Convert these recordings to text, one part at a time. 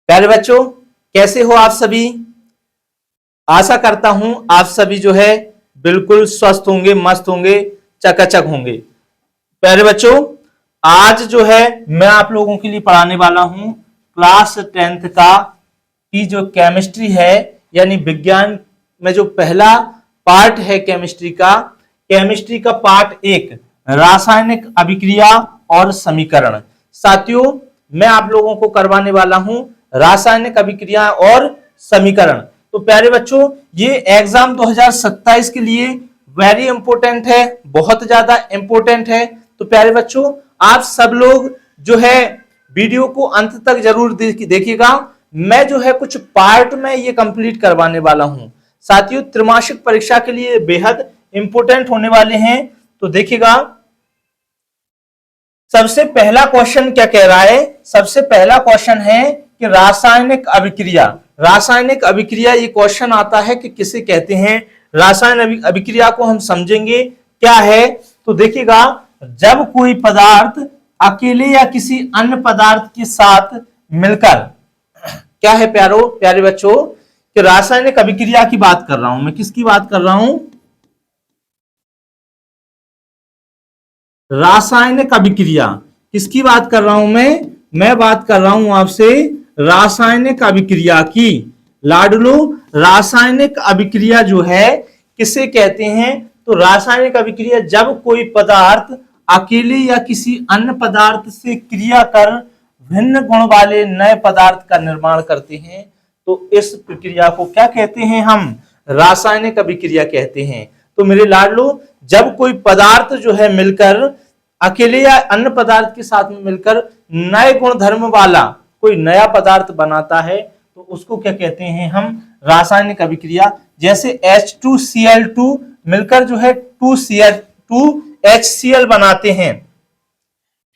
प्यारे बच्चों, कैसे हो आप सभी। आशा करता हूं आप सभी जो है बिल्कुल स्वस्थ होंगे, मस्त होंगे, चकाचक होंगे। प्यारे बच्चों, आज जो है मैं आप लोगों के लिए पढ़ाने वाला हूं क्लास 10th का की जो केमिस्ट्री है, यानी विज्ञान में जो पहला पार्ट है केमिस्ट्री का पार्ट 1 रासायनिक अभिक्रिया और समीकरण। साथियों, मैं आप लोगों को करवाने वाला हूं रासायनिक अभिक्रिया और समीकरण। तो प्यारे बच्चों, ये एग्जाम 2027 के लिए वेरी इंपॉर्टेंट है, बहुत ज्यादा इंपॉर्टेंट है। तो प्यारे बच्चों, आप सब लोग जो है वीडियो को अंत तक जरूर देखिएगा। मैं जो है कुछ पार्ट में ये कंप्लीट करवाने वाला हूं। साथियों, त्रैमासिक परीक्षा के लिए बेहद इंपॉर्टेंट होने वाले हैं। तो देखिएगा, सबसे पहला क्वेश्चन क्या कह रहा है। सबसे पहला क्वेश्चन है कि रासायनिक अभिक्रिया ये क्वेश्चन आता है कि किसे कहते हैं। रासायनिक अभिक्रिया को हम समझेंगे क्या है। तो देखिएगा, जब कोई पदार्थ अकेले या किसी अन्य पदार्थ के साथ मिलकर, क्या है प्यारे बच्चों, कि रासायनिक अभिक्रिया की बात कर रहा हूं मैं। किसकी बात कर रहा हूं? रासायनिक अभिक्रिया। किसकी बात कर रहा हूं मैं बात कर रहा हूं आपसे रासायनिक अभिक्रिया की। लाडलो, रासायनिक अभिक्रिया जो है किसे कहते हैं? तो रासायनिक अभिक्रिया जब कोई पदार्थ अकेले या किसी अन्य पदार्थ से क्रिया कर भिन्न गुण वाले नए पदार्थ का निर्माण करते हैं, तो इस प्रक्रिया को क्या कहते हैं? हम रासायनिक अभिक्रिया कहते हैं। तो मेरे लाडलो, जब कोई पदार्थ जो है मिलकर अकेले या अन्य पदार्थ के साथ में मिलकर नए गुण धर्म वाला कोई नया पदार्थ बनाता है, तो उसको क्या कहते हैं? हम रासायनिक अभिक्रिया। जैसे H2Cl2 मिलकर जो है 2HCl बनाते हैं।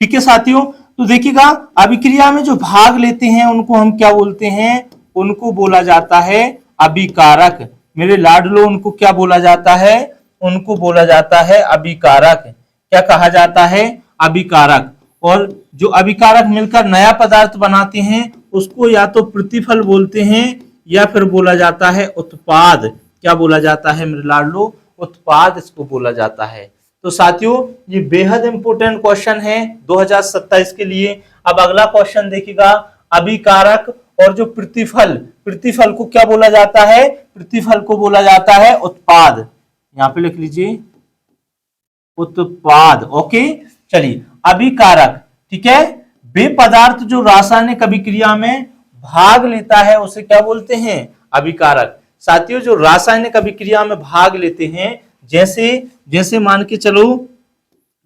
ठीक है साथियों, तो देखिएगा, अभिक्रिया में जो भाग लेते हैं उनको हम क्या बोलते हैं? उनको बोला जाता है अभिकारक। मेरे लाडलो, उनको क्या बोला जाता है? उनको बोला जाता है अभिकारक। क्या कहा जाता है? अभिकारक। और जो अभिकारक मिलकर नया पदार्थ बनाते हैं उसको या तो प्रतिफल बोलते हैं या फिर बोला जाता है उत्पाद। क्या बोला जाता है मेरे लाडलो? उत्पाद इसको बोला जाता है। तो साथियों, ये बेहद इंपॉर्टेंट क्वेश्चन है 2027 के लिए। अब अगला क्वेश्चन देखिएगा, अभिकारक और जो प्रतिफल को क्या बोला जाता है? प्रतिफल को बोला जाता है उत्पाद। यहां पे लिख लीजिए उत्पाद। ओके, चलिए, अभिकारक, ठीक है, वे पदार्थ जो रासायनिक अभिक्रिया में भाग लेता है उसे क्या बोलते हैं? अभिकारक। साथियों, जो रासायनिक अभिक्रिया में भाग लेते हैं, जैसे मान के चलो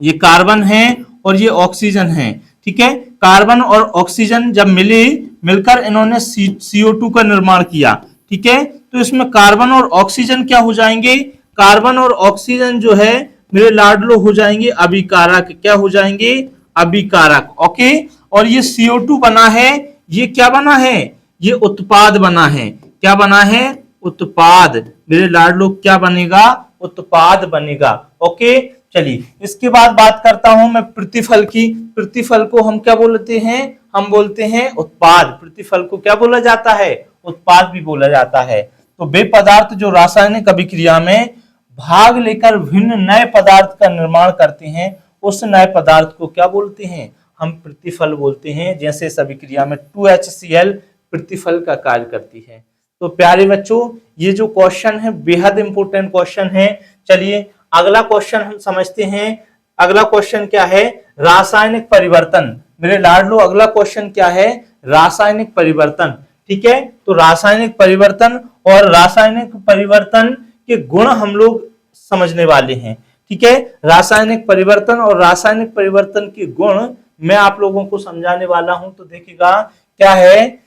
ये कार्बन है और ये ऑक्सीजन है। ठीक है, कार्बन और ऑक्सीजन जब मिलकर इन्होंने CO2 का निर्माण किया। ठीक है, तो इसमें कार्बन और ऑक्सीजन क्या हो जाएंगे? कार्बन और ऑक्सीजन जो है मेरे लाडलो हो जाएंगे अभिकारक। क्या हो जाएंगे? अभिकारक। ओके, और ये CO2 बना है, ये क्या बना है? ये उत्पाद बना है। क्या बना है? उत्पाद। मेरे लाडलो, क्या बनेगा? उत्पाद बनेगा। ओके, चलिए, इसके बाद बात करता हूं मैं प्रतिफल की। प्रतिफल को हम क्या बोलते हैं? हम बोलते हैं उत्पाद। प्रतिफल को क्या बोला जाता है? उत्पाद भी बोला जाता है। तो वे पदार्थ जो रासायनिक अभिक्रिया में भाग लेकर भिन्न नए पदार्थ का निर्माण करते हैं, उस नए पदार्थ को क्या बोलते हैं? हम प्रतिफल बोलते हैं। जैसे इस अभिक्रिया में 2HCl प्रतिफल का कार्य करती है। तो प्यारे बच्चों, ये जो क्वेश्चन है बेहद इंपॉर्टेंट क्वेश्चन है। चलिए, अगला क्वेश्चन हम समझते हैं। अगला क्वेश्चन क्या है? रासायनिक परिवर्तन। मेरे लाडलो, अगला क्वेश्चन क्या है? रासायनिक परिवर्तन। ठीक है, तो रासायनिक परिवर्तन और रासायनिक परिवर्तन के गुण हम लोग समझने वाले हैं। ठीक है, रासायनिक परिवर्तन और रासायनिक परिवर्तन के गुण मैं आप लोगों को समझाने वाला हूं। तो देखिएगा, क्या है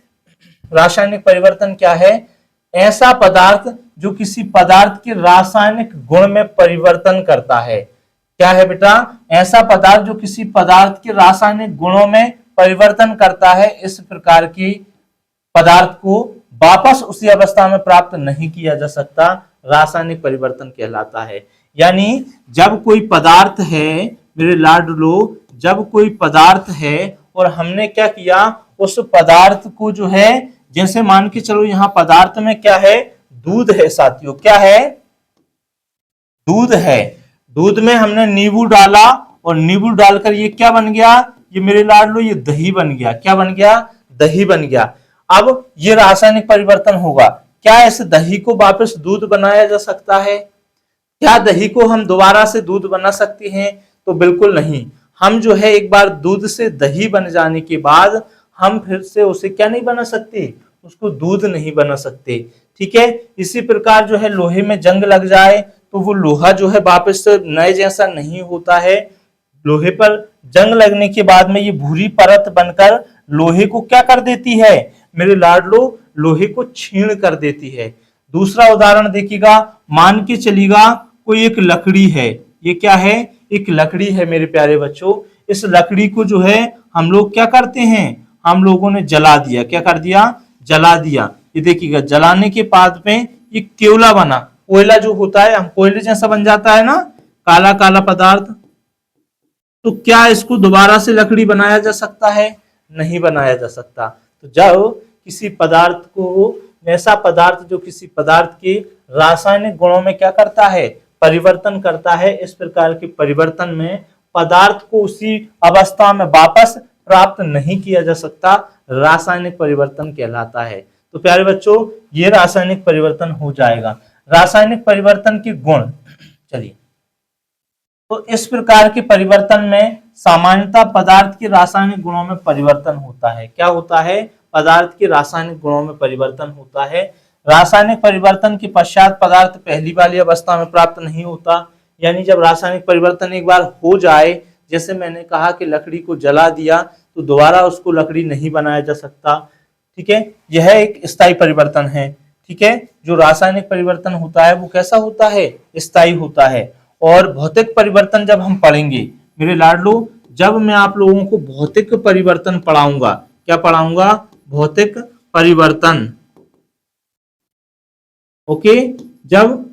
रासायनिक परिवर्तन? क्या है? ऐसा पदार्थ जो किसी पदार्थ के रासायनिक गुण में परिवर्तन करता है। क्या है बेटा? ऐसा पदार्थ जो किसी पदार्थ के रासायनिक गुणों में परिवर्तन करता है। इस प्रकार के पदार्थ को वापस उसी अवस्था में प्राप्त नहीं किया जा सकता, रासायनिक परिवर्तन कहलाता है। यानी जब कोई पदार्थ है मेरे लाडलो, जब कोई पदार्थ है और हमने क्या किया, उस पदार्थ को जो है, जैसे मान के चलो यहाँ पदार्थ में क्या है, दूध है साथियों, क्या है, दूध है। दूध में हमने नींबू डाला और नींबू डालकर ये क्या बन गया, ये मेरे लाडलो ये दही बन गया। क्या बन गया, दही बन गया। अब ये रासायनिक परिवर्तन होगा। क्या इस दही को वापस दूध बनाया जा सकता है? क्या दही को हम दोबारा से दूध बना सकते हैं? तो बिल्कुल नहीं। हम जो है एक बार दूध से दही बन जाने के बाद हम फिर से उसे क्या नहीं बना सकते, उसको दूध नहीं बना सकते। ठीक है, इसी प्रकार जो है लोहे में जंग लग जाए तो वो लोहा जो है वापस से नए जैसा नहीं होता है। लोहे पर जंग लगने के बाद में ये भूरी परत बनकर लोहे को क्या कर देती है मेरे लाडलो, लोहे को छीण कर देती है। दूसरा उदाहरण देखिएगा, मान के चलिएगा कोई एक लकड़ी है, ये क्या है, एक लकड़ी है मेरे प्यारे बच्चों। इस लकड़ी को जो है हम लोग क्या करते हैं, हम लोगों ने जला दिया। क्या कर दिया, जला दिया। ये देखिएगा जलाने के बाद में ये कोयला बना। कोयला जो होता है, हम कोयले जैसा बन जाता है ना, काला काला पदार्थ। तो क्या इसको दोबारा से लकड़ी बनाया जा सकता है? नहीं बनाया जा सकता। तो जब किसी पदार्थ को, ऐसा पदार्थ जो किसी पदार्थ के रासायनिक गुणों में क्या करता है, परिवर्तन करता है, इस प्रकार के परिवर्तन में पदार्थ को उसी अवस्था में वापस प्राप्त नहीं किया जा सकता, रासायनिक परिवर्तन कहलाता है। तो प्यारे बच्चों, ये रासायनिक परिवर्तन हो जाएगा। रासायनिक परिवर्तन के गुण, चलिए, तो इस प्रकार के परिवर्तन में सामान्यतः पदार्थ के रासायनिक गुणों में परिवर्तन होता है। क्या होता है, पदार्थ के रासायनिक गुणों में परिवर्तन होता है। रासायनिक परिवर्तन के पश्चात पदार्थ पहली वाली अवस्था में प्राप्त नहीं होता। यानी जब रासायनिक परिवर्तन एक बार हो जाए, जैसे मैंने कहा कि लकड़ी को जला दिया तो दोबारा उसको लकड़ी नहीं बनाया जा सकता। ठीक है, यह एक स्थायी परिवर्तन है। ठीक है, जो रासायनिक परिवर्तन होता है वो कैसा होता है, स्थायी होता है। और भौतिक परिवर्तन जब हम पढ़ेंगे मेरे लाडलो, जब मैं आप लोगों को भौतिक परिवर्तन पढ़ाऊंगा, क्या पढ़ाऊंगा, भौतिक परिवर्तन। ओके, जब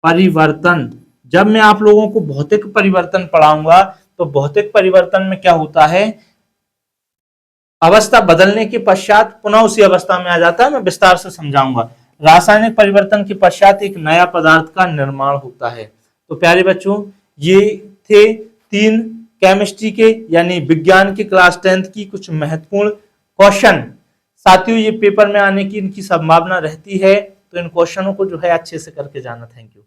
परिवर्तन, जब मैं आप लोगों को भौतिक परिवर्तन पढ़ाऊंगा तो भौतिक परिवर्तन में क्या होता है, अवस्था बदलने के पश्चात पुनः उसी अवस्था में आ जाता है। मैं विस्तार से समझाऊंगा। रासायनिक परिवर्तन के पश्चात एक नया पदार्थ का निर्माण होता है। तो प्यारे बच्चों, ये थे 3 केमिस्ट्री के यानी विज्ञान के क्लास 10th की कुछ महत्वपूर्ण क्वेश्चन। साथियों, ये पेपर में आने की इनकी संभावना रहती है, तो इन क्वेश्चनों को जो है अच्छे से करके जाना। Thank you.